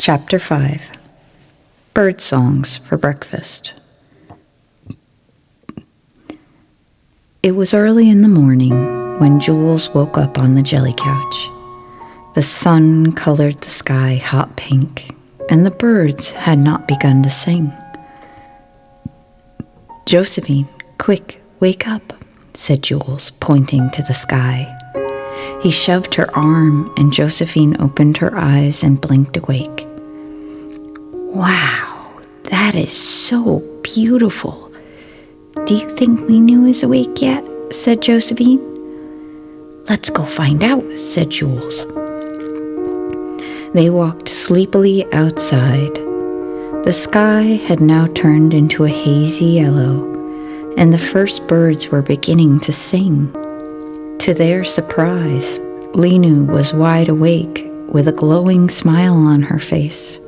Chapter 5. Bird Songs for Breakfast. It was early in the morning when Jules woke up on the jelly couch. The sun colored the sky hot pink, and the birds had not begun to sing. "Josephine, quick, wake up," said Jules, pointing to the sky. He shoved her arm, and Josephine opened her eyes and blinked awake. "Wow, that is so beautiful. Do you think Linu is awake yet?" said Josephine. "Let's go find out," said Jules. They walked sleepily outside. The sky had now turned into a hazy yellow, and the first birds were beginning to sing. To their surprise, Linu was wide awake with a glowing smile on her face.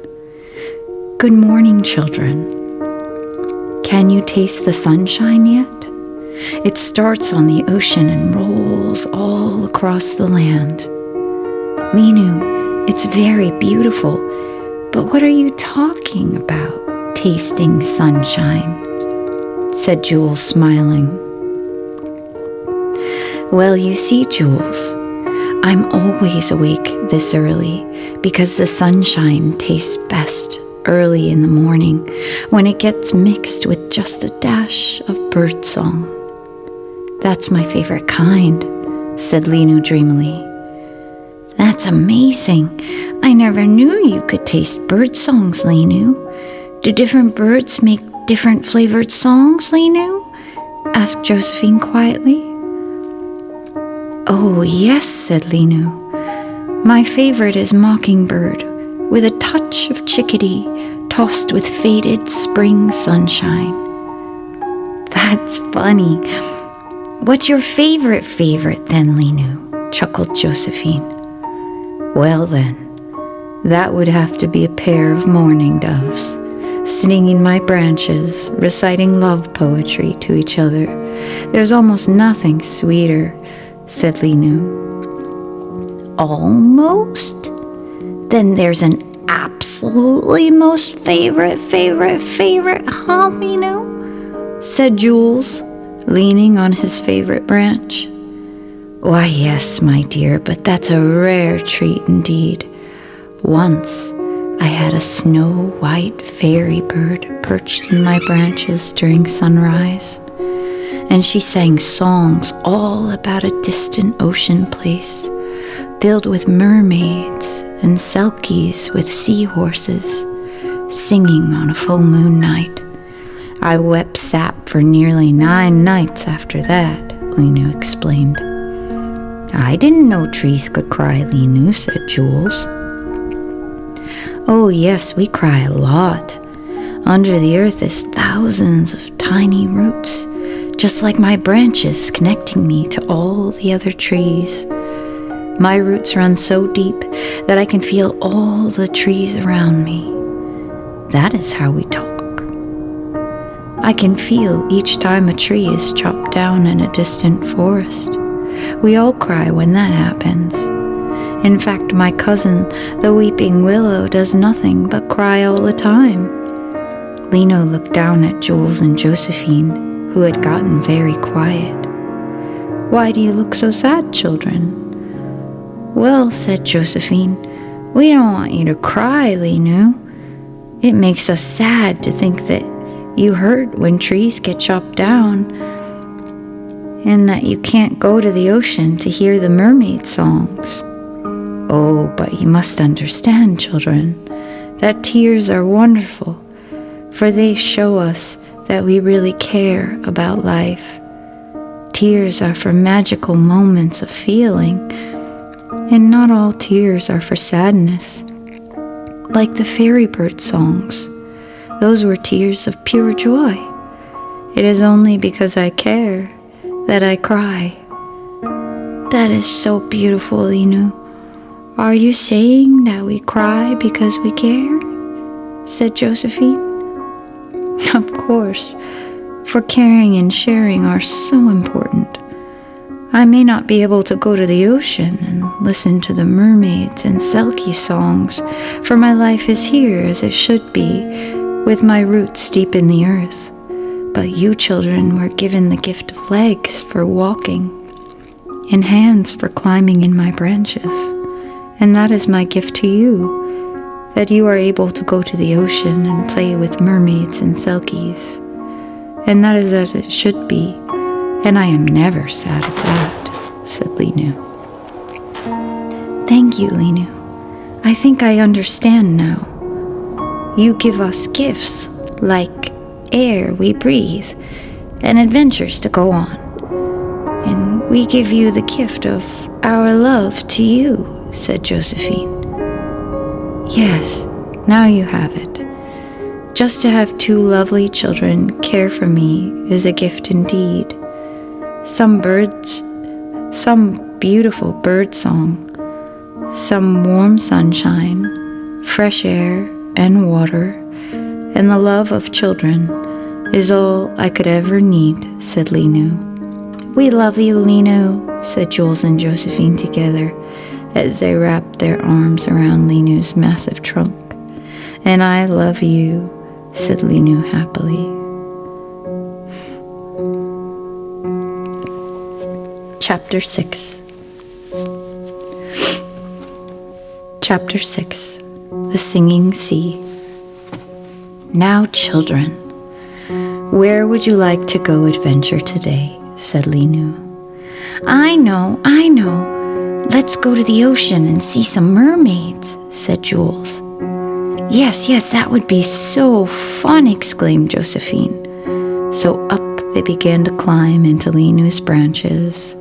"Good morning, children. Can you taste the sunshine yet? It starts on the ocean and rolls all across the land. Linu, it's very beautiful, but what are you talking about, tasting sunshine?" said Jules, smiling. "Well, you see, Jules, I'm always awake this early because the sunshine tastes best early in the morning when it gets mixed with just a dash of birdsong. That's my favorite kind," said Linu dreamily. "That's amazing. I never knew you could taste bird songs, Linu. Do different birds make different flavored songs, Linu?" asked Josephine quietly. "Oh, yes," said Linu. "My favorite is mockingbird, with a touch of chickadee tossed with faded spring sunshine." "That's funny. What's your favorite then, Linu?" chuckled Josephine. "Well then, that would have to be a pair of mourning doves, sitting in my branches, reciting love poetry to each other. There's almost nothing sweeter," said Linu. "Almost? Then there's an absolutely most favorite, huh, Linu?" said Jules, leaning on his favorite branch. "Why, yes, my dear, but that's a rare treat indeed. Once I had a snow-white fairy bird perched in my branches during sunrise, and she sang songs all about a distant ocean place filled with mermaids and selkies with seahorses, singing on a full moon night. I wept sap for nearly 9 nights after that," Linu explained. "I didn't know trees could cry, Linu," said Jules. "Oh yes, we cry a lot. Under the earth is thousands of tiny roots, just like my branches connecting me to all the other trees. My roots run so deep that I can feel all the trees around me. That is how we talk. I can feel each time a tree is chopped down in a distant forest. We all cry when that happens. In fact, my cousin, the weeping willow, does nothing but cry all the time." Linu looked down at Jules and Josephine, who had gotten very quiet. "Why do you look so sad, children?" "Well," said Josephine, "we don't want you to cry, Linu. It makes us sad to think that you hurt when trees get chopped down, and that you can't go to the ocean to hear the mermaid songs. Oh, but you must understand, children, that tears are wonderful, for they show us that we really care about life. Tears are for magical moments of feeling, and not all tears are for sadness. Like the fairy bird songs, those were tears of pure joy. It is only because I care that I cry." "That is so beautiful, Linu. Are you saying that we cry because we care?" said Josephine. "Of course, for caring and sharing are so important. I may not be able to go to the ocean and listen to the mermaids and selkie songs, for my life is here as it should be, with my roots deep in the earth. But you children were given the gift of legs for walking, and hands for climbing in my branches. And that is my gift to you, that you are able to go to the ocean and play with mermaids and selkies. And that is as it should be, and I am never sad of that, said Linu. Thank you, Linu. I think I understand now. You give us gifts, like air we breathe, and adventures to go on. And we give you the gift of our love to you, said Josephine. Yes, now you have it. Just to have two lovely children care for me is a gift indeed. Some beautiful bird song, some warm sunshine, fresh air and water, and the love of children is all I could ever need, said Linu. We love you, Linu, said Jules and Josephine together as they wrapped their arms around Linu's massive trunk. And I love you, said Linu happily. Chapter 6. Chapter 6. The Singing Sea. Now, children, where would you like to go adventure today? Said Linu. I know. Let's go to the ocean and see some mermaids, said Jules. Yes, that would be so fun, exclaimed Josephine. So up they began to climb into Linu's branches.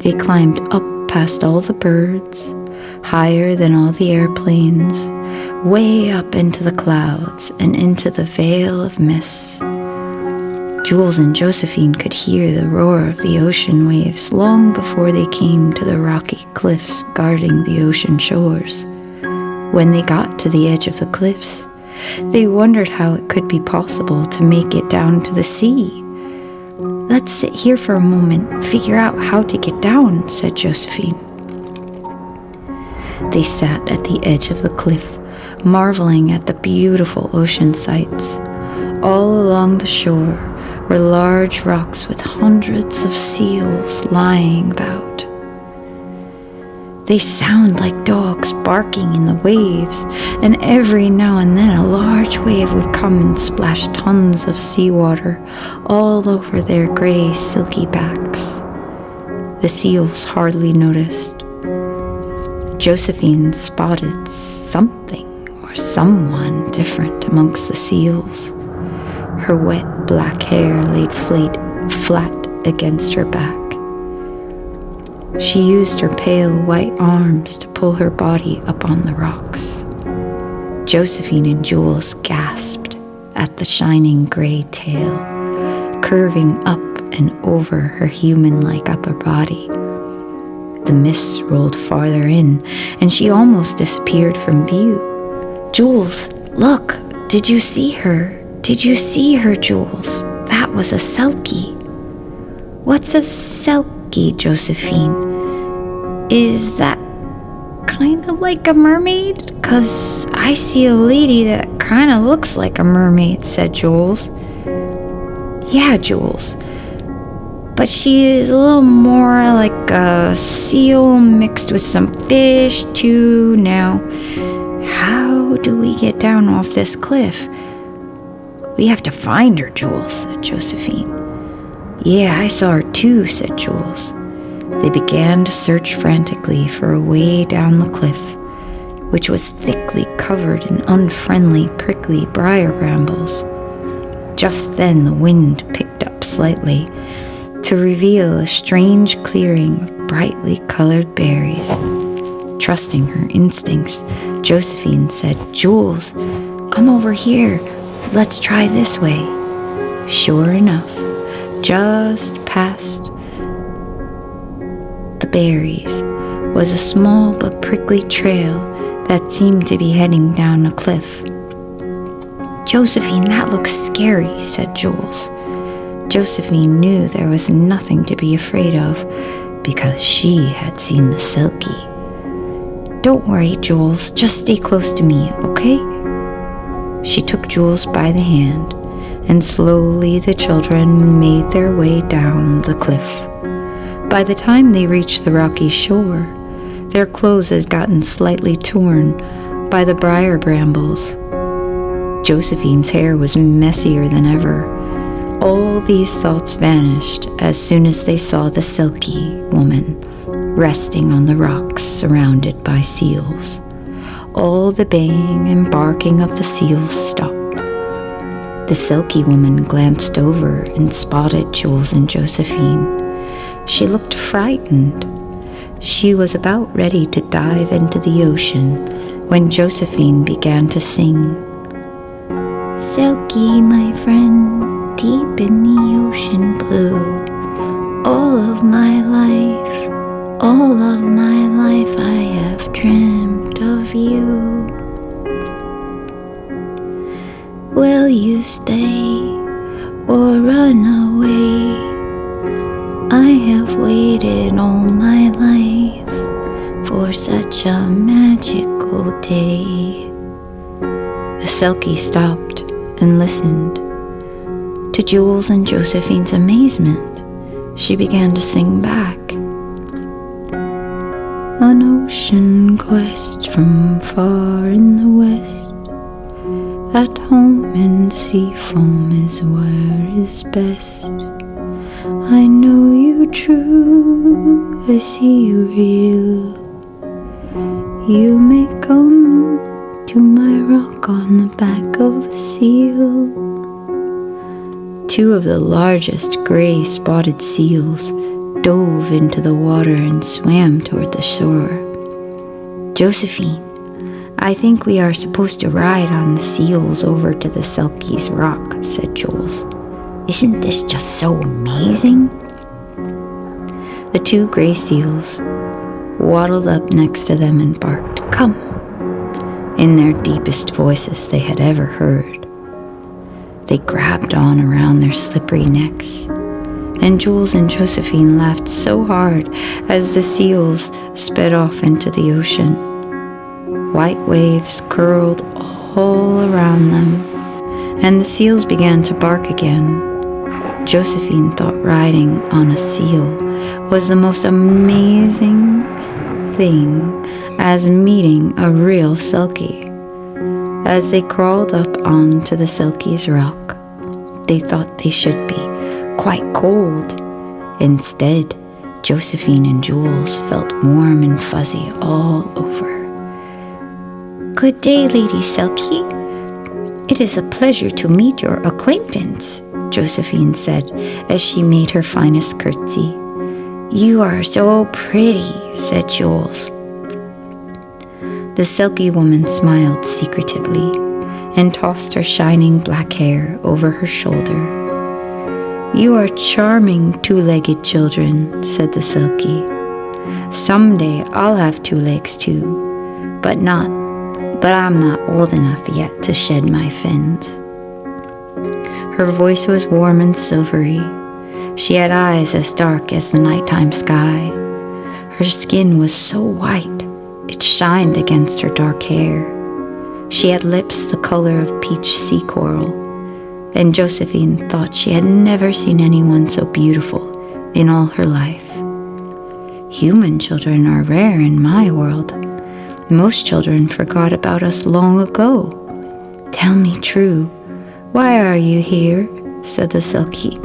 They climbed up past all the birds, higher than all the airplanes, way up into the clouds and into the veil of mists. Jules and Josephine could hear the roar of the ocean waves long before they came to the rocky cliffs guarding the ocean shores. When they got to the edge of the cliffs, they wondered how it could be possible to make it down to the sea. Let's sit here for a moment and figure out how to get down, said Josephine. They sat at the edge of the cliff, marveling at the beautiful ocean sights. All along the shore were large rocks with hundreds of seals lying about. They sound like dogs barking in the waves, and every now and then a large wave would come and splash tons of seawater all over their gray, silky backs. The seals hardly noticed. Josephine spotted something or someone different amongst the seals. Her wet black hair laid flat against her back. She used her pale white arms to pull her body up on the rocks. Josephine and Jules gasped at the shining gray tail, curving up and over her human-like upper body. The mists rolled farther in, and she almost disappeared from view. Jules, look! Did you see her? Did you see her, Jules? That was a selkie. What's a selkie, Josephine? Is that kind of like a mermaid? 'Cause I see a lady that kind of looks like a mermaid, said Jules. Yeah, Jules. But she is a little more like a seal mixed with some fish, too. Now, how do we get down off this cliff? We have to find her, Jules, said Josephine. Yeah, I saw her too, said Jules. They began to search frantically for a way down the cliff, which was thickly covered in unfriendly, prickly briar brambles. Just then the wind picked up slightly to reveal a strange clearing of brightly colored berries. Trusting her instincts, Josephine said, Jules, come over here. Let's try this way. Sure enough, just past the berries was a small but prickly trail that seemed to be heading down a cliff. Josephine, that looks scary, said Jules. Josephine knew there was nothing to be afraid of, because she had seen the Silky. "Don't worry, Jules, just stay close to me, okay?" She took Jules by the hand, and slowly the children made their way down the cliff. By the time they reached the rocky shore, their clothes had gotten slightly torn by the briar brambles. Josephine's hair was messier than ever. All these thoughts vanished as soon as they saw the Silky woman resting on the rocks surrounded by seals. All the baying and barking of the seals stopped. The Silky woman glanced over and spotted Jules and Josephine. She looked frightened. She was about ready to dive into the ocean when Josephine began to sing. "Silky, my friend, deep in the ocean blue, all of my life I have dreamt of you. Will you stay or run away? I have waited all my life for such a magical day." The Silky stopped and listened. To Jules and Josephine's amazement, she began to sing back. "An ocean quest from far in the west, at home in sea foam is where is best. I know you true, I see you real. You may come to my rock on the back of a seal." Two of the largest gray spotted seals dove into the water and swam toward the shore. "Josephine, I think we are supposed to ride on the seals over to the Silky's rock," said Jules. "Isn't this just so amazing?" The two gray seals waddled up next to them and barked, "Come," in their deepest voices they had ever heard. They grabbed on around their slippery necks, and Jules and Josephine laughed so hard as the seals sped off into the ocean. White waves curled all around them, and the seals began to bark again. Josephine thought riding on a seal was the most amazing thing as meeting a real Silky. As they crawled up onto the Silky's rock, they thought they should be quite cold. Instead, Josephine and Jules felt warm and fuzzy all over. "Good day, Lady Silky. It is a pleasure to meet your acquaintance," Josephine said as she made her finest curtsy. "You are so pretty," said Jules. The Silky woman smiled secretively and tossed her shining black hair over her shoulder. "You are charming two-legged children," said the Silky. "Someday I'll have two legs too, but I'm not old enough yet to shed my fins." Her voice was warm and silvery. She had eyes as dark as the nighttime sky. Her skin was so white it shined against her dark hair. She had lips the color of peach sea coral, and Josephine thought she had never seen anyone so beautiful in all her life. "Human children are rare in my world. Most children forgot about us long ago. Tell me true, why are you here?" said the Silky.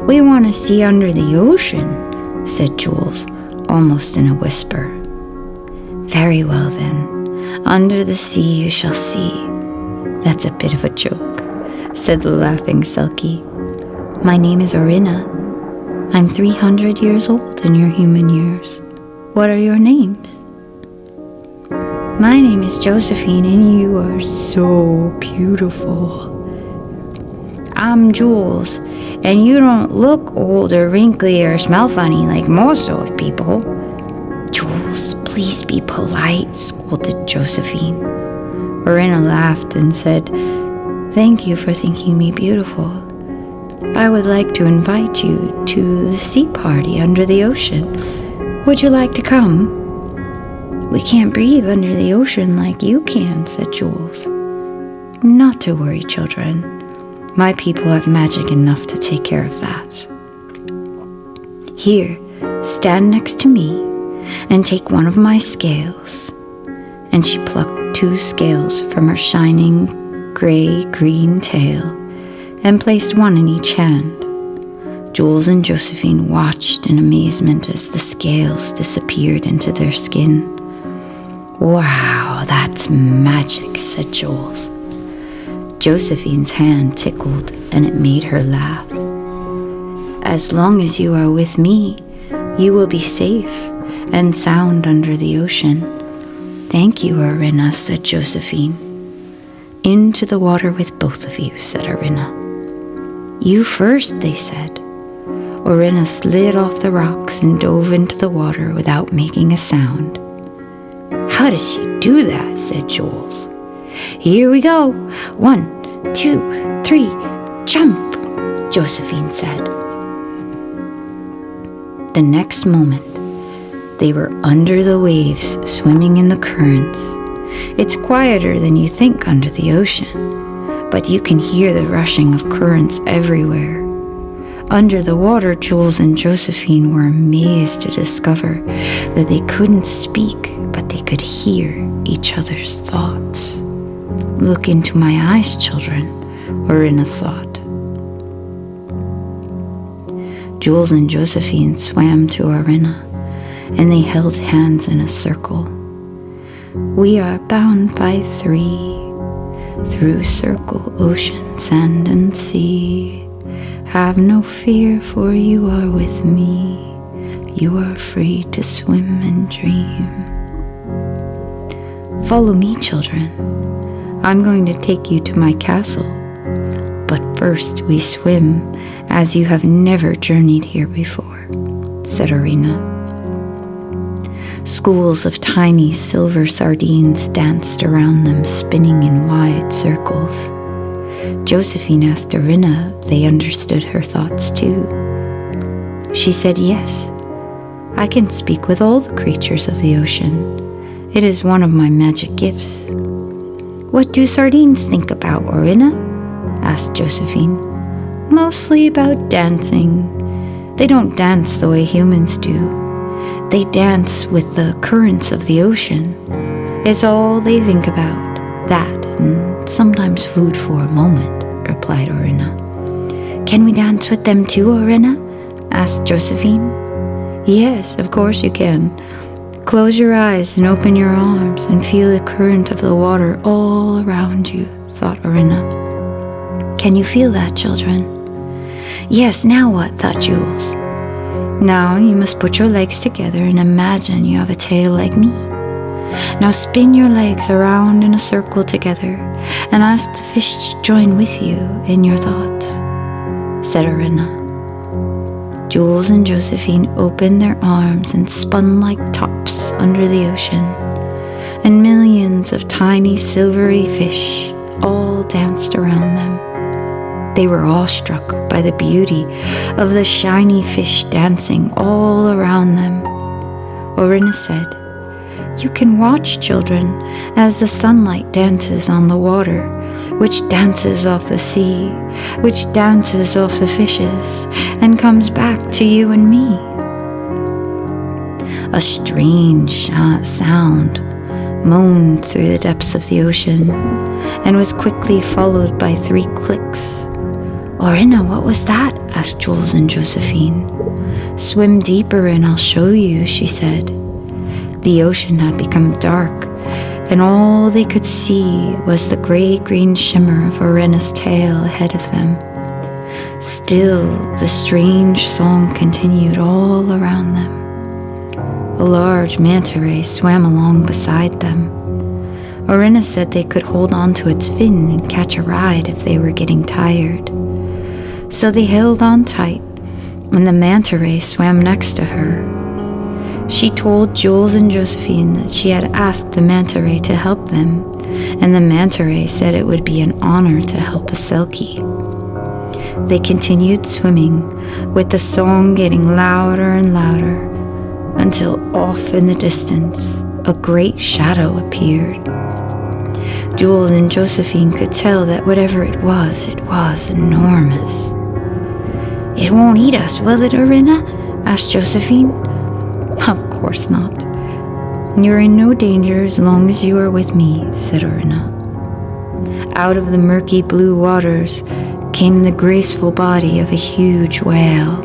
"We want to see under the ocean," said Jules, almost in a whisper. "Very well then, under the sea you shall see." "That's a bit of a joke," said the laughing Silky. "My name is Orina. I'm 300 years old in your human years. What are your names?" "My name is Josephine, and you are so beautiful." "I'm Jules, and you don't look old or wrinkly or smell funny like most old people." "Jules, please be polite," scolded Josephine. Orina laughed and said, "Thank you for thinking me beautiful. I would like to invite you to the sea party under the ocean. Would you like to come?" "We can't breathe under the ocean like you can," said Jules. "Not to worry, children. My people have magic enough to take care of that. Here, stand next to me and take one of my scales." And she plucked 2 scales from her shining gray-green tail and placed one in each hand. Jules and Josephine watched in amazement as the scales disappeared into their skin. "Wow, that's magic," said Jules. Josephine's hand tickled and it made her laugh. "As long as you are with me, you will be safe and sound under the ocean." "Thank you, Arinna," said Josephine. "Into the water with both of you," said Arinna. "You first," they said. Arinna slid off the rocks and dove into the water without making a sound. "How does she do that?" said Jules. "Here we go. 1, 2, 3, jump," Josephine said. The next moment, they were under the waves, swimming in the currents. It's quieter than you think under the ocean, but you can hear the rushing of currents everywhere. Under the water, Jules and Josephine were amazed to discover that they couldn't speak, but they could hear each other's thoughts. "Look into my eyes, children," Arinna thought. Jules and Josephine swam to Arinna, and they held hands in a circle. "We are bound by 3, through circle, ocean, sand, and sea. Have no fear, for you are with me. You are free to swim and dream." "Follow me, children. I'm going to take you to my castle. But first we swim, as you have never journeyed here before," said Arinna. Schools of tiny silver sardines danced around them, spinning in wide circles. Josephine asked Arinna if they understood her thoughts too. She said, "Yes, I can speak with all the creatures of the ocean. It is one of my magic gifts." "What do sardines think about, Arinna?" asked Josephine. "Mostly about dancing. They don't dance the way humans do. They dance with the currents of the ocean. It's all they think about, that and sometimes food for a moment," replied Arinna. "Can we dance with them too, Arinna?" asked Josephine. "Yes, of course you can. Close your eyes and open your arms and feel the current of the water all around you," thought Arinna. "Can you feel that, children?" "Yes, now what?" thought Jules. "Now you must put your legs together and imagine you have a tail like me. Now spin your legs around in a circle together and ask the fish to join with you in your thoughts," said Arinna. Jules and Josephine opened their arms and spun like tops under the ocean, and millions of tiny silvery fish all danced around them. They were awestruck by the beauty of the shiny fish dancing all around them. Arinna said, "You can watch, children, as the sunlight dances on the water, which dances off the sea, which dances off the fishes, and comes back to you and me." A strange sound moaned through the depths of the ocean and was quickly followed by 3 clicks. "Arinna, what was that?" asked Jules and Josephine. "Swim deeper and I'll show you," she said. The ocean had become dark, and all they could see was the gray-green shimmer of Arinna's tail ahead of them. Still, the strange song continued all around them. A large manta ray swam along beside them. Arinna said they could hold on to its fin and catch a ride if they were getting tired. So they held on tight, and the manta ray swam next to her. She told Jules and Josephine that she had asked the manta ray to help them, and the manta ray said it would be an honor to help a selkie. They continued swimming, with the song getting louder and louder, until off in the distance, a great shadow appeared. Jules and Josephine could tell that whatever it was enormous. "It won't eat us, will it, Arina?" asked Josephine. "Of course not. You're in no danger as long as you are with me," said Arina. Out of the murky blue waters came the graceful body of a huge whale.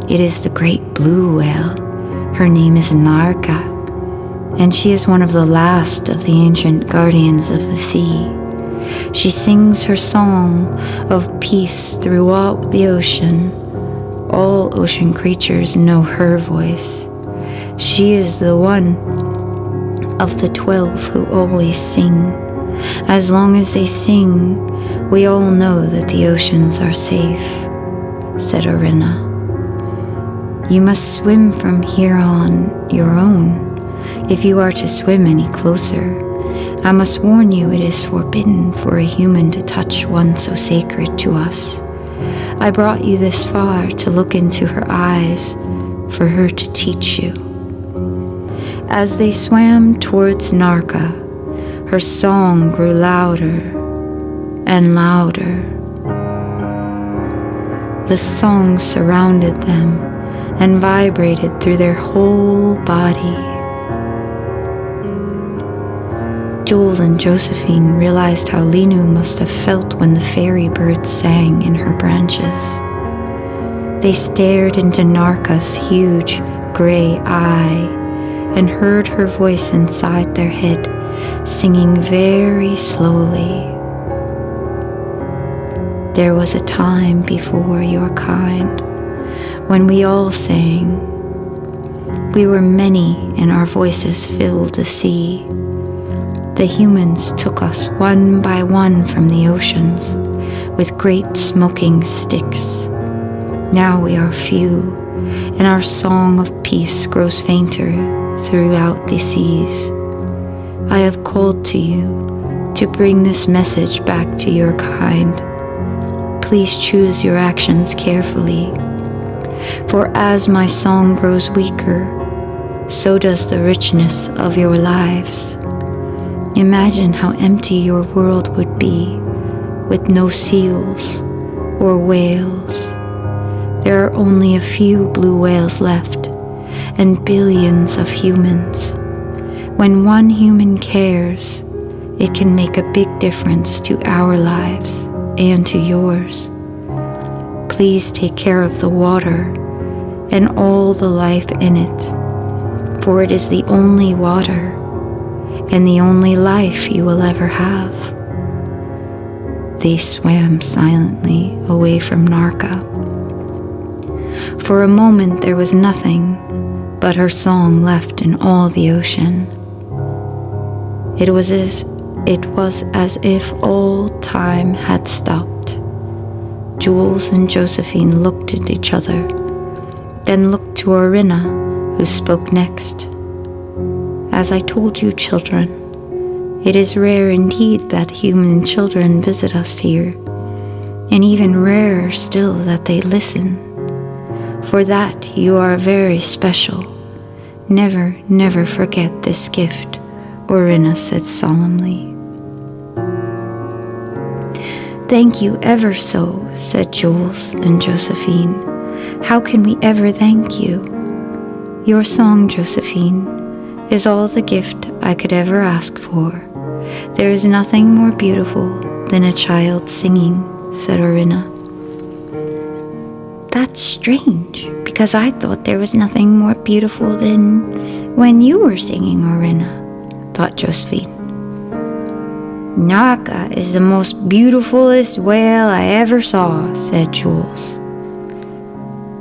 It is the great blue whale. Her name is Narka, and she is one of the last of the ancient guardians of the sea. She sings her song of peace throughout the ocean. All ocean creatures know her voice. She is the one of the 12 who always sing. As long as they sing, we all know that the oceans are safe, said Arina. You must swim from here on your own. If you are to swim any closer, I must warn you it is forbidden for a human to touch one so sacred to us. I brought you this far to look into her eyes, for her to teach you. As they swam towards Narka, her song grew louder and louder. The song surrounded them and vibrated through their whole body. Jules and Josephine realized how Linu must have felt when the fairy birds sang in her branches. They stared into Narka's huge gray eye and heard her voice inside their head, singing very slowly. There was a time before your kind when we all sang. We were many and our voices filled the sea. The humans took us one by one from the oceans with great smoking sticks. Now we are few, and our song of peace grows fainter throughout the seas. I have called to you to bring this message back to your kind. Please choose your actions carefully, for as my song grows weaker, so does the richness of your lives. Imagine how empty your world would be with no seals or whales. There are only a few blue whales left and billions of humans. When one human cares, it can make a big difference to our lives and to yours. Please take care of the water and all the life in it, for it is the only water and the only life you will ever have. They swam silently away from Narka. For a moment there was nothing but her song left in all the ocean. It was as if all time had stopped. Jules and Josephine looked at each other, then looked to Arina, who spoke next. As I told you, children, it is rare indeed that human children visit us here, and even rarer still that they listen. For that you are very special. Never, never forget this gift, Arina said solemnly. Thank you ever so, said Jules and Josephine. How can we ever thank you? Your song, Josephine, is all the gift I could ever ask for. There is nothing more beautiful than a child singing, said Arina. That's strange, because I thought there was nothing more beautiful than when you were singing, Arina, thought Josephine. Narka is the most beautifulest whale I ever saw, said Jules.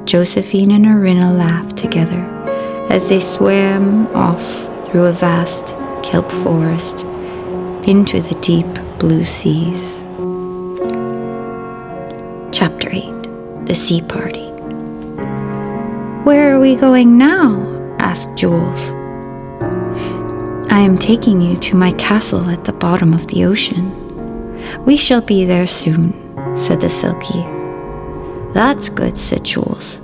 Josephine and Arina laughed together as they swam off through a vast kelp forest into the deep blue seas. Chapter 8. The Sea Party. Where are we going now? Asked Jules. I am taking you to my castle at the bottom of the ocean. We shall be there soon, said the silky "That's good," said Jules.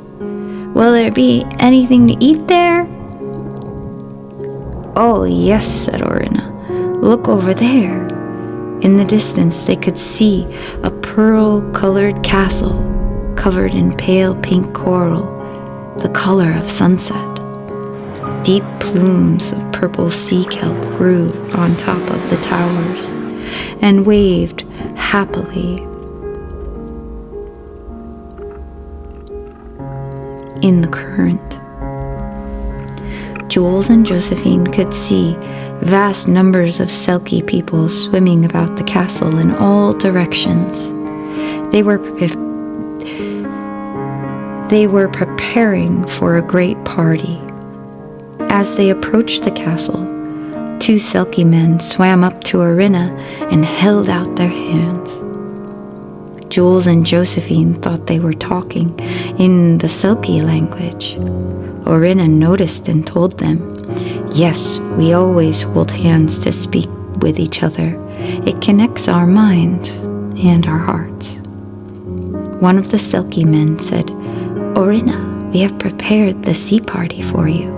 "Will there be anything to eat there?" "Oh, yes," said Orina. "Look over there." In the distance, they could see a pearl-colored castle covered in pale pink coral, the color of sunset. Deep plumes of purple sea kelp grew on top of the towers and waved happily in the current. Jules and Josephine could see vast numbers of Selkie people swimming about the castle in all directions. They were preparing for a great party. As they approached the castle, 2 Selkie men swam up to Orina and held out their hands. Jules and Josephine thought they were talking in the Selkie language. Orina noticed and told them, "Yes, we always hold hands to speak with each other. It connects our minds and our hearts." One of the Selkie men said, "Orina, we have prepared the sea party for you.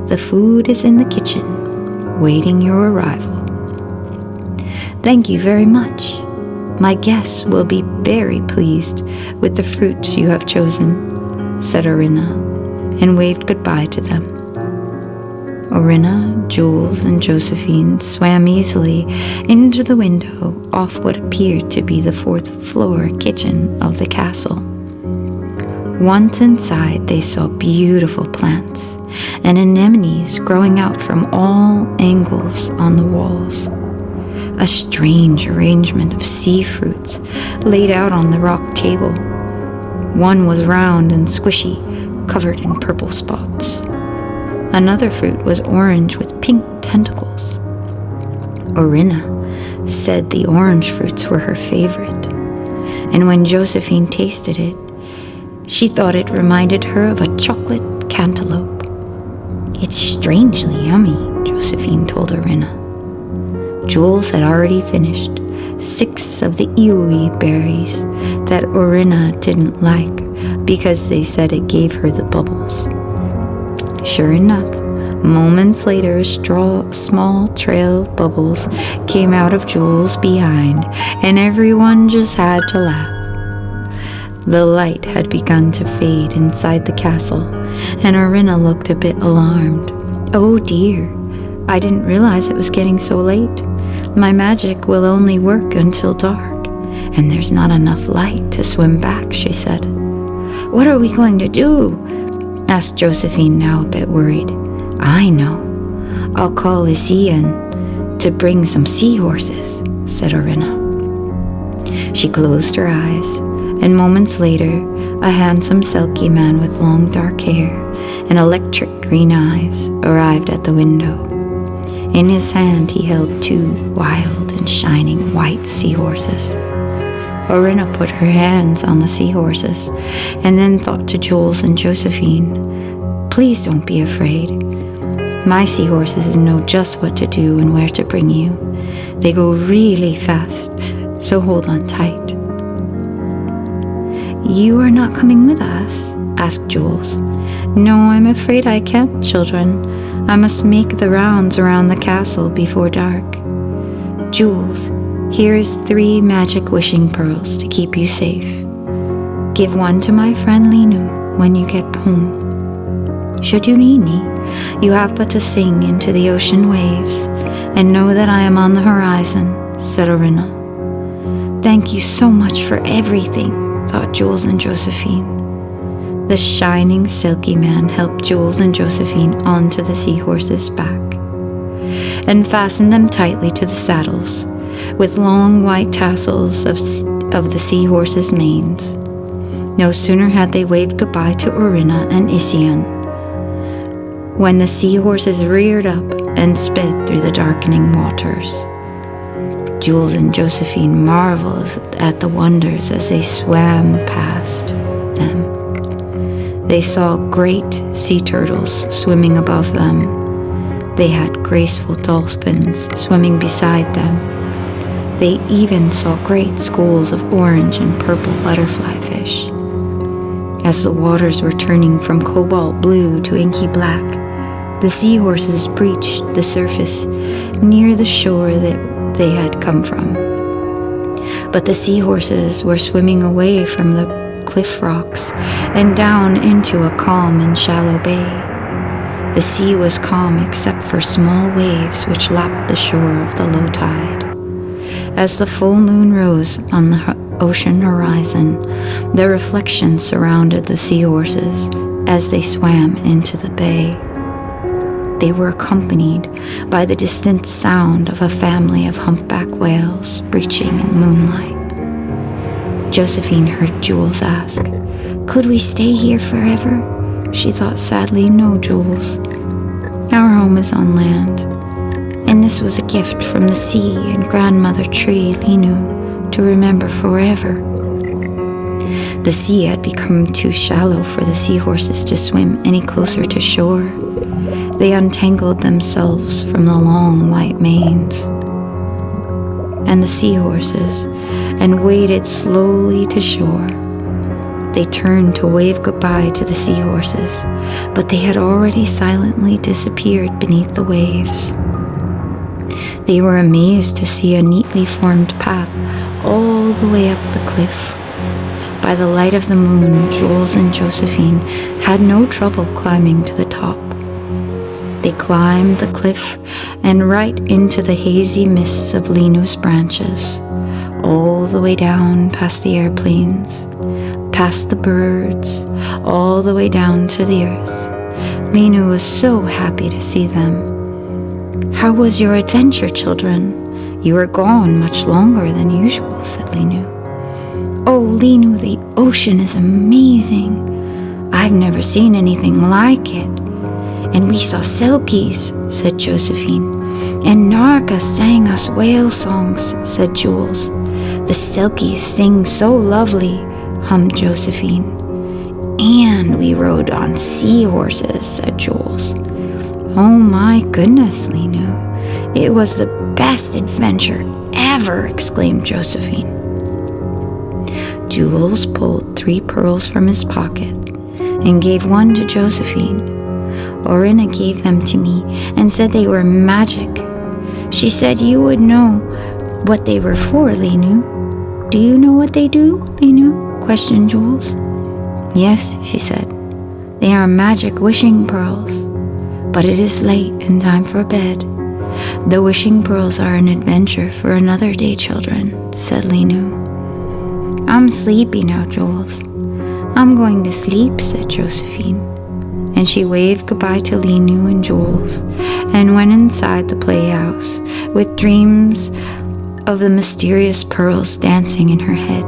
The food is in the kitchen, waiting your arrival." "Thank you very much. My guests will be very pleased with the fruits you have chosen," said Orina, and waved goodbye to them. Orina, Jules, and Josephine swam easily into the window off what appeared to be the 4th floor kitchen of the castle. Once inside, they saw beautiful plants and anemones growing out from all angles on the walls. A strange arrangement of sea fruits laid out on the rock table. One was round and squishy, covered in purple spots. Another fruit was orange with pink tentacles. Orina said the orange fruits were her favorite, and when Josephine tasted it, she thought it reminded her of a chocolate cantaloupe. "It's strangely yummy," Josephine told Orina. Jules had already finished 6 of the eelweed berries that Orina didn't like because they said it gave her the bubbles. Sure enough, moments later, a small trail of bubbles came out of Jules' behind, and everyone just had to laugh. The light had begun to fade inside the castle, and Orina looked a bit alarmed. "Oh dear, I didn't realize it was getting so late. My magic will only work until dark, and there's not enough light to swim back," she said. "What are we going to do?" asked Josephine, now a bit worried. "I know. I'll call Isian to bring some seahorses," said Orina. She closed her eyes, and moments later, a handsome Selkie man with long dark hair and electric green eyes arrived at the window. In his hand, he held 2 wild and shining white seahorses. Orina put her hands on the seahorses and then thought to Jules and Josephine, "Please don't be afraid. My seahorses know just what to do and where to bring you. They go really fast, so hold on tight." "You are not coming with us?" asked Jules. "No, I'm afraid I can't, children. I must make the rounds around the castle before dark. Jules, here is 3 magic wishing pearls to keep you safe. Give one to my friend Linu when you get home. Should you need me, you have but to sing into the ocean waves and know that I am on the horizon," said Orina. "Thank you so much for everything," thought Jules and Josephine. The shining Selkie man helped Jules and Josephine onto the seahorses' back and fastened them tightly to the saddles with long white tassels of the seahorses' manes. No sooner had they waved goodbye to Orina and Isian when the seahorses reared up and sped through the darkening waters. Jules and Josephine marveled at the wonders as they swam past them. They saw great sea turtles swimming above them. They had graceful dolphins swimming beside them. They even saw great schools of orange and purple butterfly fish. As the waters were turning from cobalt blue to inky black, the seahorses breached the surface near the shore that they had come from. But the seahorses were swimming away from the cliff rocks and down into a calm and shallow bay. The sea was calm except for small waves which lapped the shore of the low tide. As the full moon rose on the ocean horizon, their reflection surrounded the seahorses as they swam into the bay. They were accompanied by the distant sound of a family of humpback whales breaching in the moonlight. Josephine heard Jules ask, "Could we stay here forever?" She thought sadly, "No, Jules. Our home is on land, and this was a gift from the sea and grandmother tree, Linu, to remember forever." The sea had become too shallow for the seahorses to swim any closer to shore. They untangled themselves from the long white manes and the seahorses and waded slowly to shore. They turned to wave goodbye to the seahorses, but they had already silently disappeared beneath the waves. They were amazed to see a neatly formed path all the way up the cliff. By the light of the moon, Jules and Josephine had no trouble climbing to the top. They climbed the cliff and right into the hazy mists of Linu's branches, all the way down past the airplanes, past the birds, all the way down to the earth. Linu was so happy to see them. "How was your adventure, children? You were gone much longer than usual," said Linu. "Oh, Linu, the ocean is amazing. I've never seen anything like it. And we saw selkies," said Josephine. "And Narka sang us whale songs," said Jules. "The selkies sing so lovely," hummed Josephine. "And we rode on seahorses," said Jules. "Oh my goodness, Linu. It was the best adventure ever," exclaimed Josephine. Jules pulled 3 pearls from his pocket and gave one to Josephine. Orina gave them to me and said they were magic. She said you would know what they were for, Linu. "Do you know what they do, Linu?" questioned Jules. "Yes," she said. "They are magic wishing pearls. But it is late and time for bed. The wishing pearls are an adventure for another day, children," said Linu. "I'm sleepy now, Jules. I'm going to sleep," said Josephine. And she waved goodbye to Linu and Jules and went inside the playhouse with dreams of the mysterious pearls dancing in her head.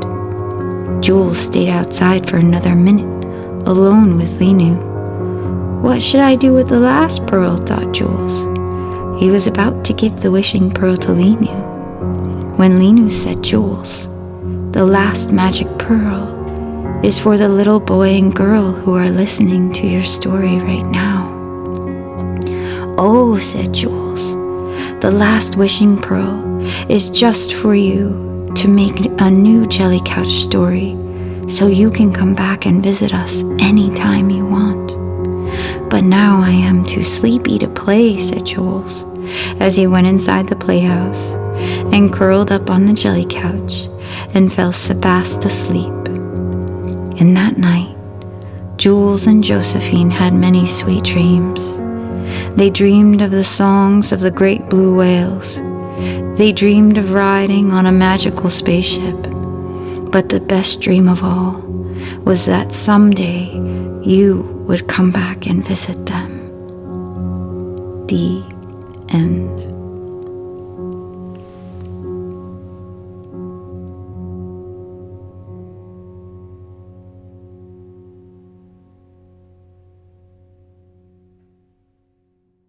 Jules stayed outside for another minute, alone with Linu. "What should I do with the last pearl?" thought Jules. He was about to give the wishing pearl to Linu when Linu said, "Jules, the last magic pearl is for the little boy and girl who are listening to your story right now." "Oh," said Jules, "the last wishing pearl is just for you to make a new jelly couch story so you can come back and visit us anytime you want. But now I am too sleepy to play," said Jules, as he went inside the playhouse and curled up on the jelly couch and fell fast asleep. And that night, Jules and Josephine had many sweet dreams. They dreamed of the songs of the great blue whales. They dreamed of riding on a magical spaceship. But the best dream of all was that someday you would come back and visit them. The end.